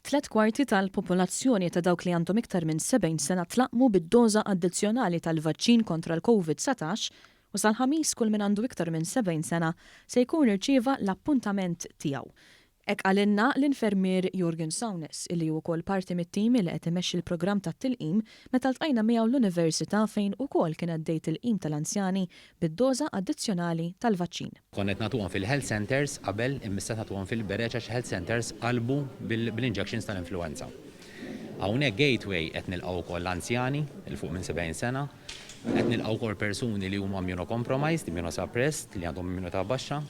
3/4 tal-popolazzjoni ta' dawk li għandhom iktar minn 70 sena tlaqmu bid-doża addizzjonali tal-vaċċin kontra l-COVID-19 u sal-ħamis kull min għandu iktar minn 70 sena se jkun irċieva l-appuntament tiegħu. Hekk għalinna l-infermier Jorgen Saunes, illi hu wkoll parti mit-tim li qed imexxi l-programm tat-tilqim meta ltqajna miegħu l-Università fejn ukoll kien għaddej tilqim tal-anzjani bid-doża addizzjonali tal-vaċċin. Konnet nagħtuhom fil-health centers qabel imissa nagħtuhom fil-bereċ għax health centers qalbu bil-injections tal-influenza. Hawnhekk gateway qed nilqgħu wkoll l-anzjani il fuq minn 70 sena, qed nilqgħu wkoll persuni li huma immunocompromised, immunosuppressed, li għandhom immunità baxxa.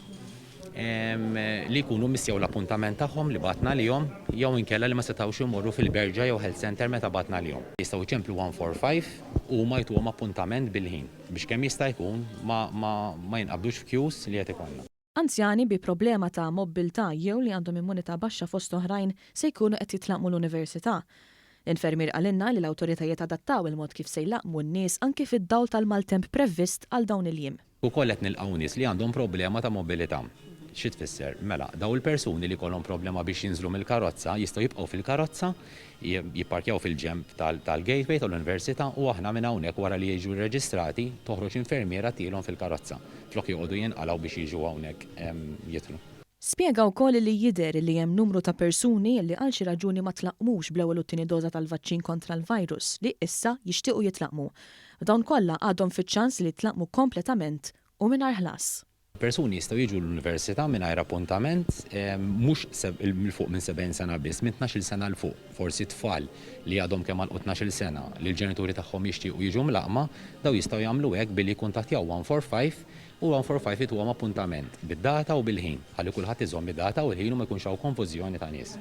Li jkunu missjew l-appuntament tagħhom li batna lihom jew inkella li ma setgħux imorru fil-berġa jew health center meta batna lihom. Jistgħu jċemplu 145 u ma jtuhom appuntament bil-ħin biex kemm jista' jkun ma jinqabdux f'queues li qed ikollna. Anzjani bi problema ta' mobilità jew li għandhom immunità baxxa fost oħrajn se jkunu qed jitlaqmu l-università. L-infermier għalinna li l-awtoritajiet adattaw il-mod kif se jlaqmu n-nies anke fid-dawl tal-maltemp previst għal dawn il-jiem. Ukoll qed nilqgħu nies li għandhom problema ta' mobilità. Xi tfisser? Mela, daw il-persuni li kollhom problema biex jinżlu mill-karozza jistgħu jibqgħu fil-karozza, jipparkjaw fil-ġemp tal-gateway tal-università u aħna minn hawnhekk wara li jiġu rreġistrati toħroġ infermiera tielhom fil-karozza. Flok joqogħdu jinqalgħu biex jiġu hawnhekk jitlu. Spjega wkoll li jidher li hemm numru ta' persuni li għal xi raġuni ma tlaqmux bl-ewwel u t-tieni doża tal-vaċċin kontra l-virus li issa jixtiequ jitlaqmu. Dawn kollha għadhom fiċ-ċans li jitlaqmu kompletament u mingħajr ħlas. Persuni jistgħu jiġu l-università mingħajr appuntament mhux fuq minn 70 sena biss, minn 12 sena l fuq. Forsi tfal li għadhom kemm għalqu 12 sena li l-ġenituri tagħhom jixtiequ jiġu mlaqma, daw jistgħu jagħmlu hekk billi jkuntattjaw 145 u 145 ituhom appuntament bid-data u bil-ħin. Ħalli kulħadd iżomm id-data u l-ħin u ma jkunx hawn konfużjoni ta' nies.